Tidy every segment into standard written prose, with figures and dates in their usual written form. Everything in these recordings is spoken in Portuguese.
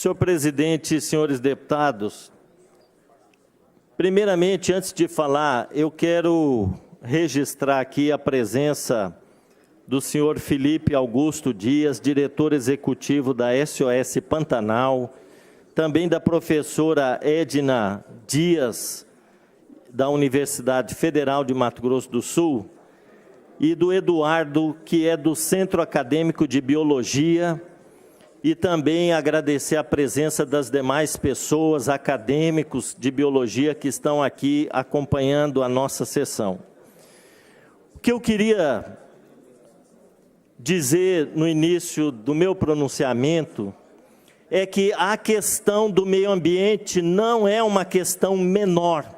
Senhor presidente, senhores deputados, primeiramente, antes de falar, eu quero registrar aqui a presença do senhor Felipe Augusto Dias, diretor executivo da SOS Pantanal, também da professora Edna Dias, da Universidade Federal de Mato Grosso do Sul, e do Eduardo, que é do Centro Acadêmico de Biologia, e também agradecer a presença das demais pessoas, acadêmicos de biologia que estão aqui acompanhando a nossa sessão. O que eu queria dizer no início do meu pronunciamento é que a questão do meio ambiente não é uma questão menor,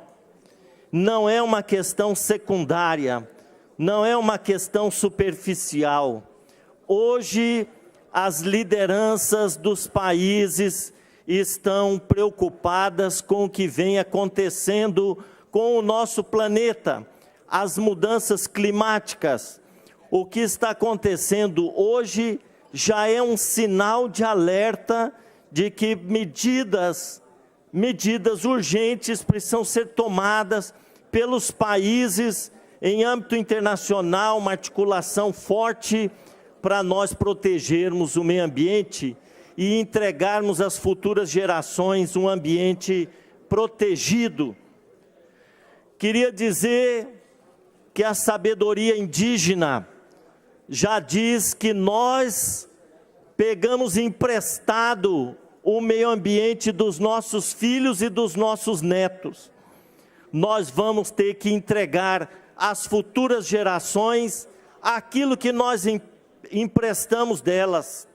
não é uma questão secundária, não é uma questão superficial. Hoje, as lideranças dos países estão preocupadas com o que vem acontecendo com o nosso planeta, as mudanças climáticas. O que está acontecendo hoje já é um sinal de alerta de que medidas urgentes precisam ser tomadas pelos países em âmbito internacional, uma articulação forte para nós protegermos o meio ambiente e entregarmos às futuras gerações um ambiente protegido. Queria dizer que a sabedoria indígena já diz que nós pegamos emprestado o meio ambiente dos nossos filhos e dos nossos netos. Nós vamos ter que entregar às futuras gerações aquilo que nós emprestamos delas.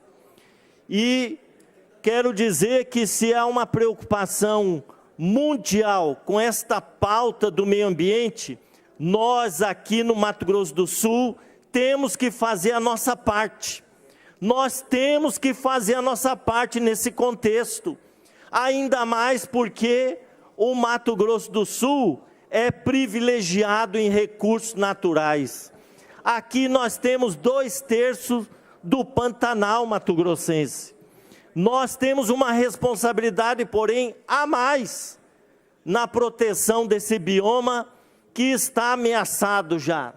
E quero dizer que se há uma preocupação mundial com esta pauta do meio ambiente, nós aqui no Mato Grosso do Sul temos que fazer a nossa parte. Nós temos que fazer a nossa parte nesse contexto, ainda mais porque o Mato Grosso do Sul é privilegiado em recursos naturais. Aqui nós temos 2/3 do Pantanal mato-grossense. Nós temos uma responsabilidade, porém, a mais na proteção desse bioma que está ameaçado já.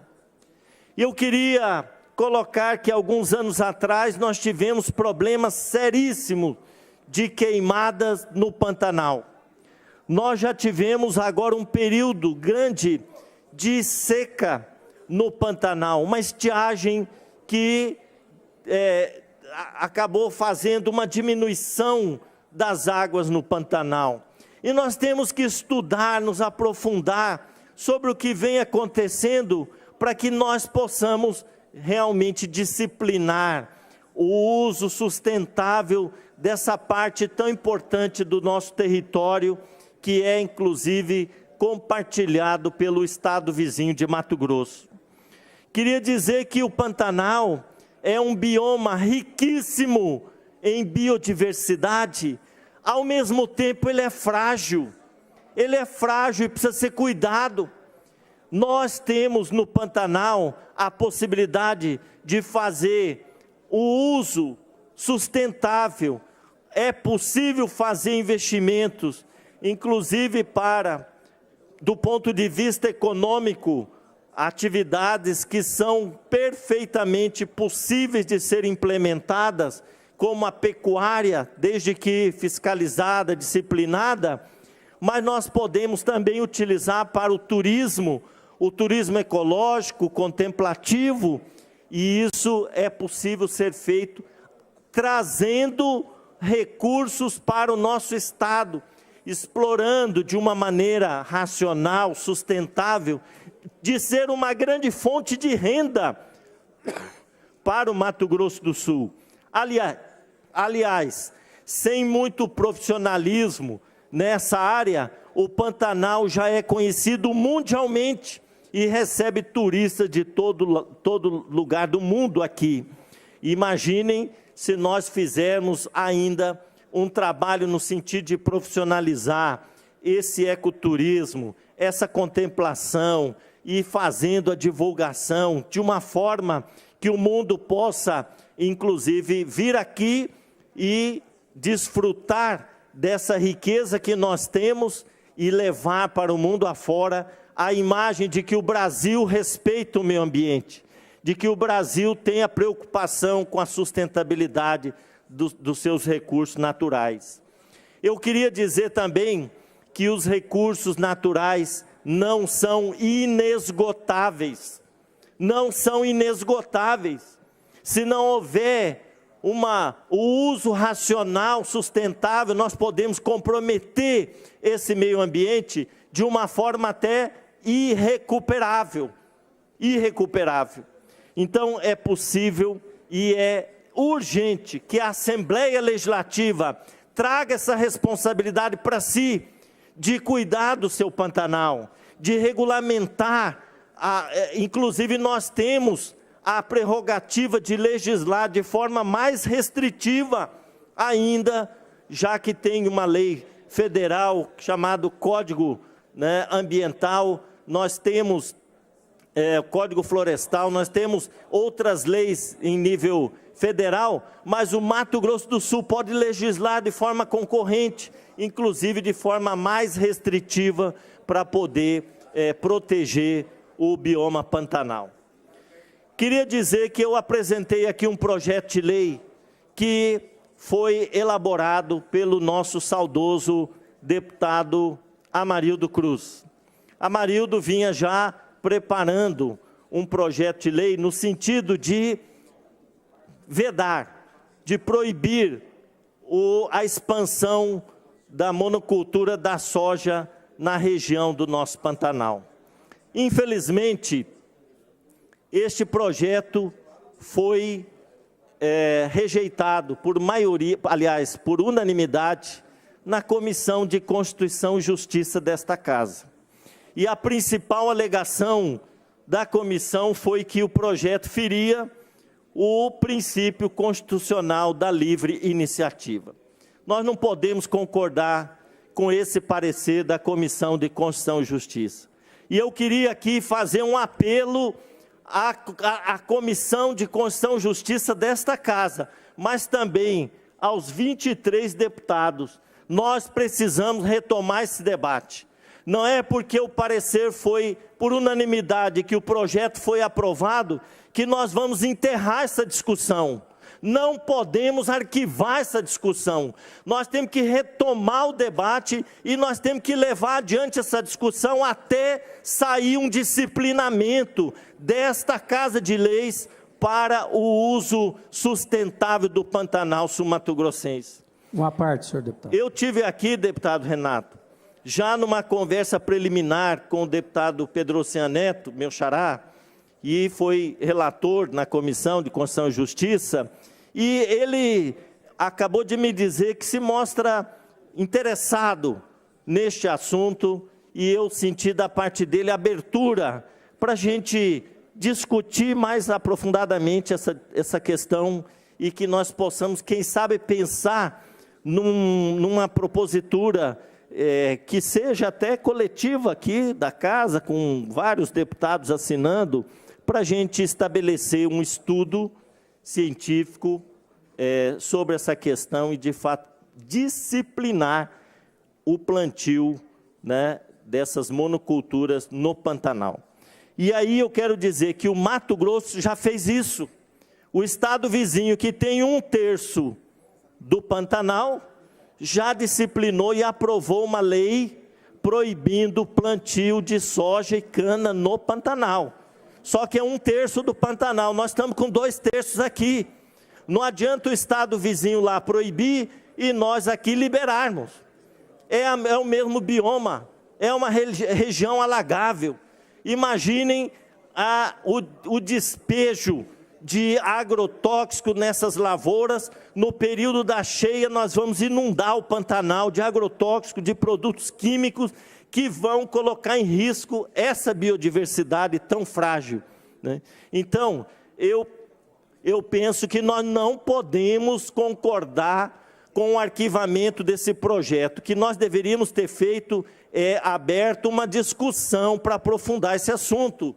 Eu queria colocar que alguns anos atrás nós tivemos problemas seríssimos de queimadas no Pantanal. Nós já tivemos agora um período grande de seca no Pantanal, uma estiagem que acabou fazendo uma diminuição das águas no Pantanal. E nós temos que estudar, nos aprofundar sobre o que vem acontecendo para que nós possamos realmente disciplinar o uso sustentável dessa parte tão importante do nosso território, que é inclusive compartilhado pelo estado vizinho de Mato Grosso. Queria dizer que o Pantanal é um bioma riquíssimo em biodiversidade, ao mesmo tempo ele é frágil e precisa ser cuidado. Nós temos no Pantanal a possibilidade de fazer o uso sustentável, é possível fazer investimentos, inclusive do ponto de vista econômico, atividades que são perfeitamente possíveis de serem implementadas, como a pecuária, desde que fiscalizada, disciplinada, mas nós podemos também utilizar para o turismo ecológico, contemplativo, e isso é possível ser feito trazendo recursos para o nosso estado, explorando de uma maneira racional, sustentável, de ser uma grande fonte de renda para o Mato Grosso do Sul. Aliás, sem muito profissionalismo nessa área, o Pantanal já é conhecido mundialmente e recebe turistas de todo lugar do mundo aqui. Imaginem se nós fizermos ainda um trabalho no sentido de profissionalizar esse ecoturismo, essa contemplação e fazendo a divulgação de uma forma que o mundo possa, inclusive, vir aqui e desfrutar dessa riqueza que nós temos e levar para o mundo afora a imagem de que o Brasil respeita o meio ambiente, de que o Brasil tem a preocupação com a sustentabilidade dos seus recursos naturais. Eu queria dizer também que os recursos naturais não são inesgotáveis. Não são inesgotáveis. Se não houver o uso racional, sustentável, nós podemos comprometer esse meio ambiente de uma forma até irrecuperável. Irrecuperável. Então, é possível e é urgente que a Assembleia Legislativa traga essa responsabilidade para si, de cuidar do seu Pantanal, de regulamentar, inclusive nós temos a prerrogativa de legislar de forma mais restritiva ainda, já que tem uma lei federal chamada Código, né, Ambiental, nós temos Código Florestal, nós temos outras leis em nível federal, mas o Mato Grosso do Sul pode legislar de forma concorrente, inclusive de forma mais restritiva, para poder proteger o bioma Pantanal. Queria dizer que eu apresentei aqui um projeto de lei que foi elaborado pelo nosso saudoso deputado Amarildo Cruz. Amarildo vinha já preparando um projeto de lei no sentido de vedar, de proibir a expansão da monocultura da soja na região do nosso Pantanal. Infelizmente, este projeto foi rejeitado por maioria, aliás, por unanimidade, na Comissão de Constituição e Justiça desta Casa. E a principal alegação da comissão foi que o projeto feria o princípio constitucional da livre iniciativa. Nós não podemos concordar com esse parecer da Comissão de Constituição e Justiça. E eu queria aqui fazer um apelo à Comissão de Constituição e Justiça desta Casa, mas também aos 23 deputados. Nós precisamos retomar esse debate. Não é porque o parecer foi por unanimidade que o projeto foi aprovado que nós vamos enterrar essa discussão. Não podemos arquivar essa discussão. Nós temos que retomar o debate e nós temos que levar adiante essa discussão até sair um disciplinamento desta Casa de Leis para o uso sustentável do Pantanal sul-mato-grossense. Uma parte, senhor deputado. Eu tive aqui, deputado Renato, já numa conversa preliminar com o deputado Pedro Ocean Neto, meu xará, e foi relator na Comissão de Constituição e Justiça, e ele acabou de me dizer que se mostra interessado neste assunto, e eu senti da parte dele abertura para a gente discutir mais aprofundadamente essa questão e que nós possamos, quem sabe, pensar numa propositura que seja até coletiva aqui da Casa, com vários deputados assinando, para a gente estabelecer um estudo científico sobre essa questão e, de fato, disciplinar o plantio, né, dessas monoculturas no Pantanal. E aí eu quero dizer que o Mato Grosso já fez isso. O estado vizinho, que tem 1/3 do Pantanal, já disciplinou e aprovou uma lei proibindo o plantio de soja e cana no Pantanal. Só que é 1/3 do Pantanal, nós estamos com 2/3 aqui. Não adianta o estado vizinho lá proibir e nós aqui liberarmos. É o mesmo bioma, é uma região alagável. Imaginem o despejo de agrotóxico nessas lavouras. No período da cheia, nós vamos inundar o Pantanal de agrotóxico, de produtos químicos que vão colocar em risco essa biodiversidade tão frágil, né? Então, eu penso que nós não podemos concordar com o arquivamento desse projeto. O que nós deveríamos ter feito é aberto uma discussão para aprofundar esse assunto.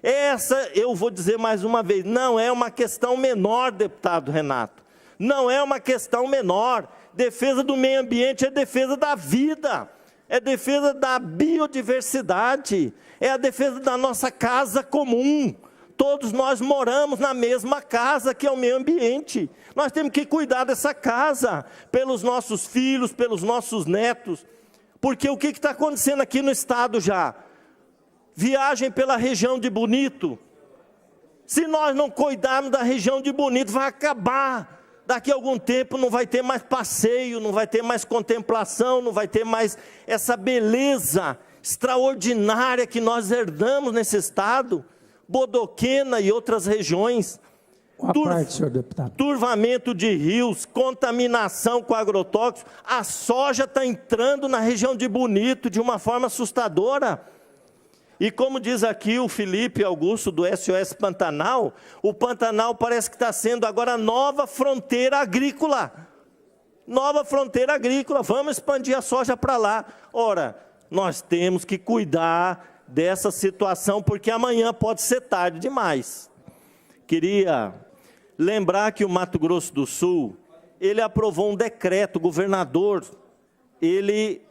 Essa, eu vou dizer mais uma vez, não é uma questão menor, deputado Renato. não é uma questão menor. Defesa do meio ambiente é defesa da vida, é defesa da biodiversidade, é a defesa da nossa casa comum. Todos nós moramos na mesma casa, que é o meio ambiente. Nós temos que cuidar dessa casa, pelos nossos filhos, pelos nossos netos. Porque o que está acontecendo aqui no estado já? Viagem pela região de Bonito. Se nós não cuidarmos da região de Bonito, vai acabar. Daqui a algum tempo não vai ter mais passeio, não vai ter mais contemplação, não vai ter mais essa beleza extraordinária que nós herdamos nesse estado. Bodoquena e outras regiões, senhor deputado. Turvamento de rios, contaminação com agrotóxicos, a soja está entrando na região de Bonito de uma forma assustadora. E como diz aqui o Felipe Augusto do SOS Pantanal, o Pantanal parece que está sendo agora a nova fronteira agrícola. Nova fronteira agrícola, vamos expandir a soja para lá. Ora, nós temos que cuidar dessa situação, porque amanhã pode ser tarde demais. Queria lembrar que o Mato Grosso do Sul, ele aprovou um decreto, o governador, ele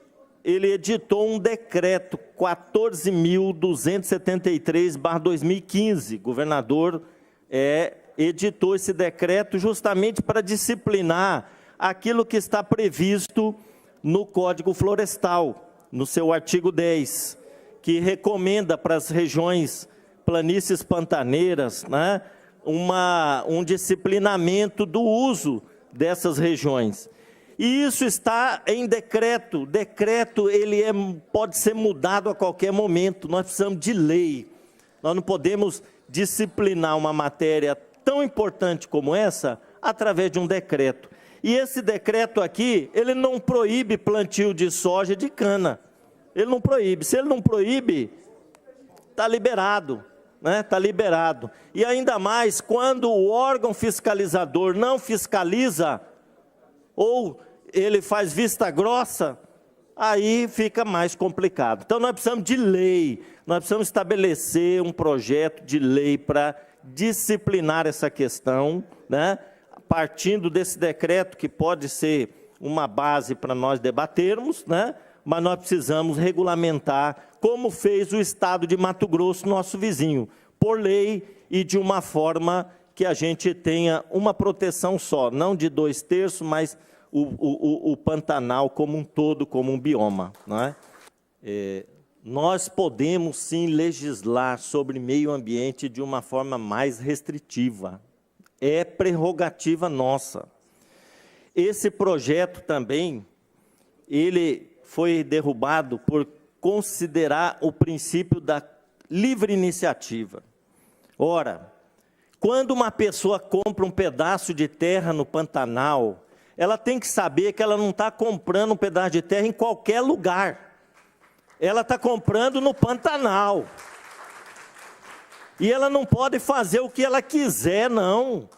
editou um decreto 14.273/2015, o governador editou esse decreto justamente para disciplinar aquilo que está previsto no Código Florestal, no seu artigo 10, que recomenda para as regiões planícies pantaneiras, né, um disciplinamento do uso dessas regiões. E isso está em decreto. Decreto ele pode ser mudado a qualquer momento. Nós precisamos de lei. Nós não podemos disciplinar uma matéria tão importante como essa através de um decreto. E esse decreto aqui, ele não proíbe plantio de soja e de cana. Ele não proíbe. Se ele não proíbe, está liberado, né? Está liberado. E ainda mais, quando o órgão fiscalizador não fiscaliza, ou ele faz vista grossa, aí fica mais complicado. Então, nós precisamos de lei, nós precisamos estabelecer um projeto de lei para disciplinar essa questão, né? Partindo desse decreto, que pode ser uma base para nós debatermos, né? Mas nós precisamos regulamentar, como fez o estado de Mato Grosso, nosso vizinho, por lei e de uma forma que a gente tenha uma proteção só, não de 2/3, mas o Pantanal como um todo, como um bioma. Não é? Nós podemos sim legislar sobre meio ambiente de uma forma mais restritiva, é prerrogativa nossa. Esse projeto também, ele foi derrubado por considerar o princípio da livre iniciativa. Ora, quando uma pessoa compra um pedaço de terra no Pantanal, ela tem que saber que ela não está comprando um pedaço de terra em qualquer lugar. Ela está comprando no Pantanal. E ela não pode fazer o que ela quiser, não.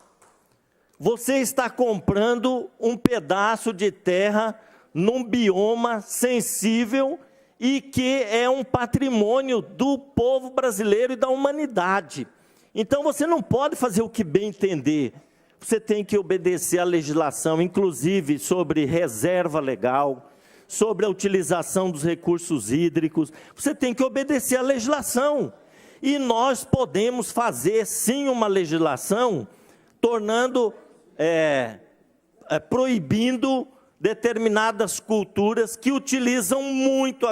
Você está comprando um pedaço de terra num bioma sensível e que é um patrimônio do povo brasileiro e da humanidade. Então, você não pode fazer o que bem entender. Você tem que obedecer à legislação, inclusive sobre reserva legal, sobre a utilização dos recursos hídricos. Você tem que obedecer à legislação. E nós podemos fazer, sim, uma legislação, tornando, proibindo determinadas culturas que utilizam muito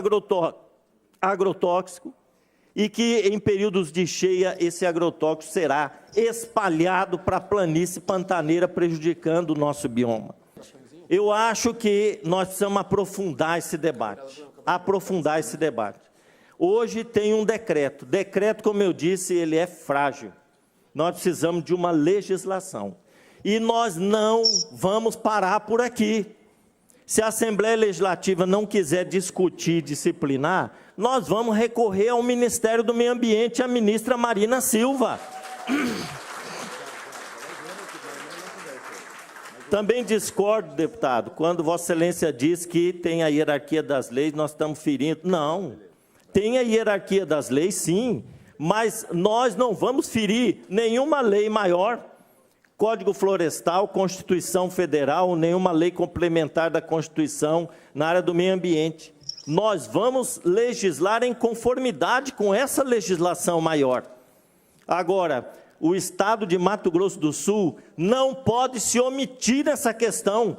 agrotóxico e que em períodos de cheia esse agrotóxico será espalhado para a planície pantaneira, prejudicando o nosso bioma. Eu acho que nós precisamos aprofundar esse debate, Hoje tem um decreto. Decreto, como eu disse, ele é frágil. Nós precisamos de uma legislação. E nós não vamos parar por aqui. Se a Assembleia Legislativa não quiser discutir, disciplinar, nós vamos recorrer ao Ministério do Meio Ambiente, à ministra Marina Silva. Também discordo, deputado, quando Vossa Excelência diz que tem a hierarquia das leis, nós estamos ferindo. Não, tem a hierarquia das leis, sim, mas nós não vamos ferir nenhuma lei maior. Código Florestal, Constituição Federal, nenhuma lei complementar da Constituição na área do meio ambiente. Nós vamos legislar em conformidade com essa legislação maior. Agora, o Estado de Mato Grosso do Sul não pode se omitir nessa questão.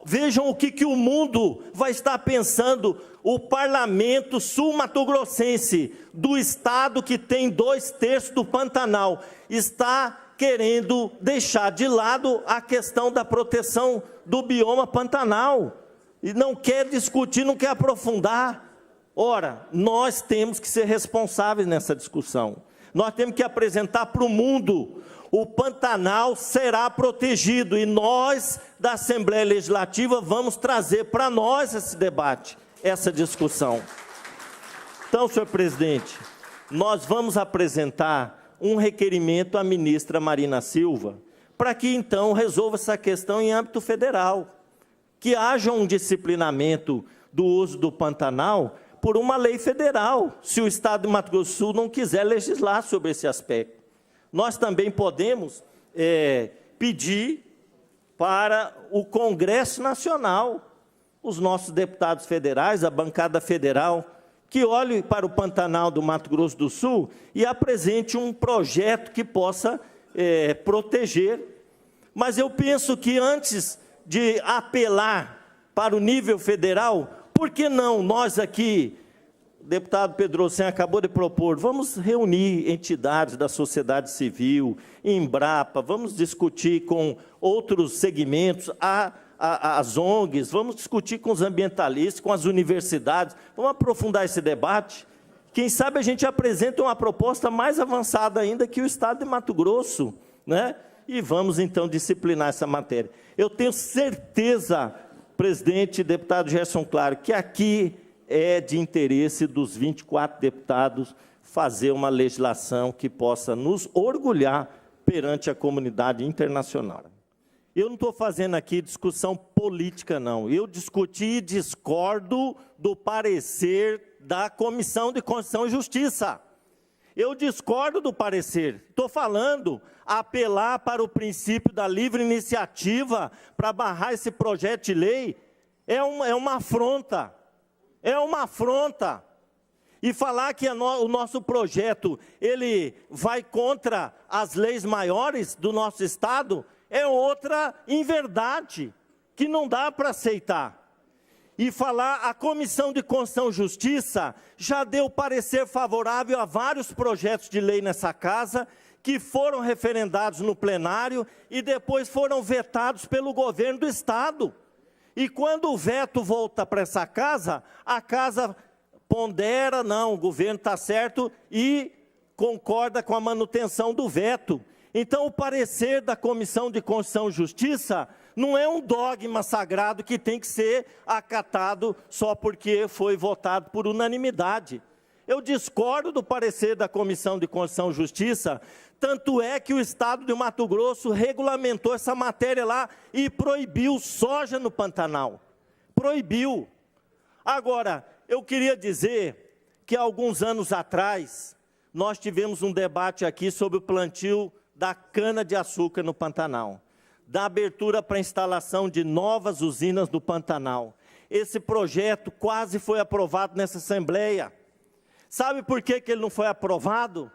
Vejam o que o mundo vai estar pensando. O parlamento sul-mato-grossense do estado que tem 2/3 do Pantanal está querendo deixar de lado a questão da proteção do bioma Pantanal. E não quer discutir, não quer aprofundar. Ora, nós temos que ser responsáveis nessa discussão. Nós temos que apresentar para o mundo: o Pantanal será protegido, e nós, da Assembleia Legislativa, vamos trazer para nós esse debate, essa discussão. Então, senhor presidente, nós vamos apresentar um requerimento à ministra Marina Silva, para que, então, resolva essa questão em âmbito federal, que haja um disciplinamento do uso do Pantanal por uma lei federal, se o Estado de Mato Grosso do Sul não quiser legislar sobre esse aspecto. Nós também podemos pedir para o Congresso Nacional, os nossos deputados federais, a bancada federal, que olhe para o Pantanal do Mato Grosso do Sul e apresente um projeto que possa proteger. Mas eu penso que antes de apelar para o nível federal, por que não nós aqui, o deputado Pedrosen acabou de propor, vamos reunir entidades da sociedade civil, Embrapa, vamos discutir com outros segmentos, as ONGs, vamos discutir com os ambientalistas, com as universidades, vamos aprofundar esse debate. Quem sabe a gente apresenta uma proposta mais avançada ainda que o Estado de Mato Grosso, né? E vamos, então, disciplinar essa matéria. Eu tenho certeza, presidente e deputado Gerson Claro, que aqui é de interesse dos 24 deputados fazer uma legislação que possa nos orgulhar perante a comunidade internacional. Eu não estou fazendo aqui discussão política, não. Eu discuti e discordo do parecer da Comissão de Constituição e Justiça. Eu discordo do parecer. Estou falando apelar para o princípio da livre iniciativa para barrar esse projeto de lei é uma afronta. É uma afronta. E falar que o nosso projeto ele vai contra as leis maiores do nosso Estado é outra inverdade que não dá para aceitar. E falar, a Comissão de Constituição e Justiça já deu parecer favorável a vários projetos de lei nessa casa, que foram referendados no plenário e depois foram vetados pelo governo do Estado. E quando o veto volta para essa casa, a casa pondera, não, o governo está certo, e concorda com a manutenção do veto. Então, o parecer da Comissão de Constituição e Justiça não é um dogma sagrado que tem que ser acatado só porque foi votado por unanimidade. Eu discordo do parecer da Comissão de Constituição e Justiça, tanto é que o Estado de Mato Grosso regulamentou essa matéria lá e proibiu soja no Pantanal. Proibiu. Agora, eu queria dizer que alguns anos atrás, nós tivemos um debate aqui sobre o plantio da cana-de-açúcar no Pantanal, da abertura para a instalação de novas usinas no Pantanal. Esse projeto quase foi aprovado nessa Assembleia. Sabe por que ele não foi aprovado?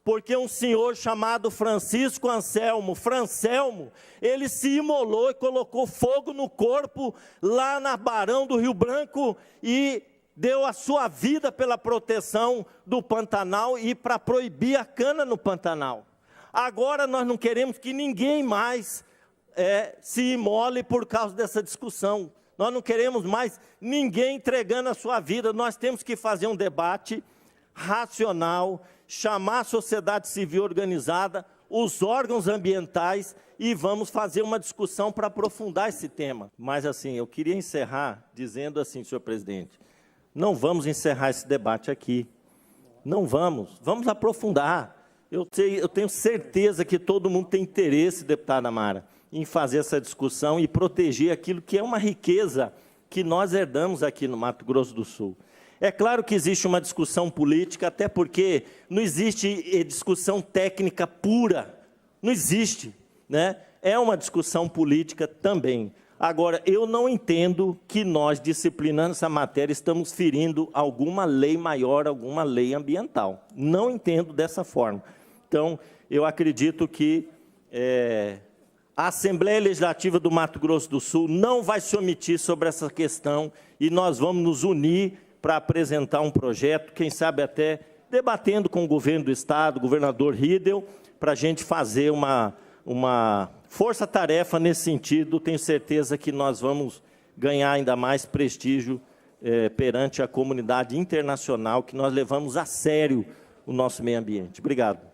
Porque um senhor chamado Francisco Anselmo, Francelmo, ele se imolou e colocou fogo no corpo lá na Barão do Rio Branco e deu a sua vida pela proteção do Pantanal e para proibir a cana no Pantanal. Agora nós não queremos que ninguém mais se imole por causa dessa discussão. Nós não queremos mais ninguém entregando a sua vida. Nós temos que fazer um debate racional, chamar a sociedade civil organizada, os órgãos ambientais e vamos fazer uma discussão para aprofundar esse tema. Mas assim, eu queria encerrar dizendo assim, senhor presidente, não vamos encerrar esse debate aqui. Não vamos aprofundar. Eu tenho certeza que todo mundo tem interesse, deputada Amara, em fazer essa discussão e proteger aquilo que é uma riqueza que nós herdamos aqui no Mato Grosso do Sul. É claro que existe uma discussão política, até porque não existe discussão técnica pura. Não existe. né? É uma discussão política também. Agora, eu não entendo que nós, disciplinando essa matéria, estamos ferindo alguma lei maior, alguma lei ambiental. Não entendo dessa forma. Então, eu acredito que a Assembleia Legislativa do Mato Grosso do Sul não vai se omitir sobre essa questão e nós vamos nos unir para apresentar um projeto, quem sabe até debatendo com o governo do Estado, o governador Riedel, para a gente fazer uma força-tarefa nesse sentido. Tenho certeza que nós vamos ganhar ainda mais prestígio perante a comunidade internacional, que nós levamos a sério o nosso meio ambiente. Obrigado.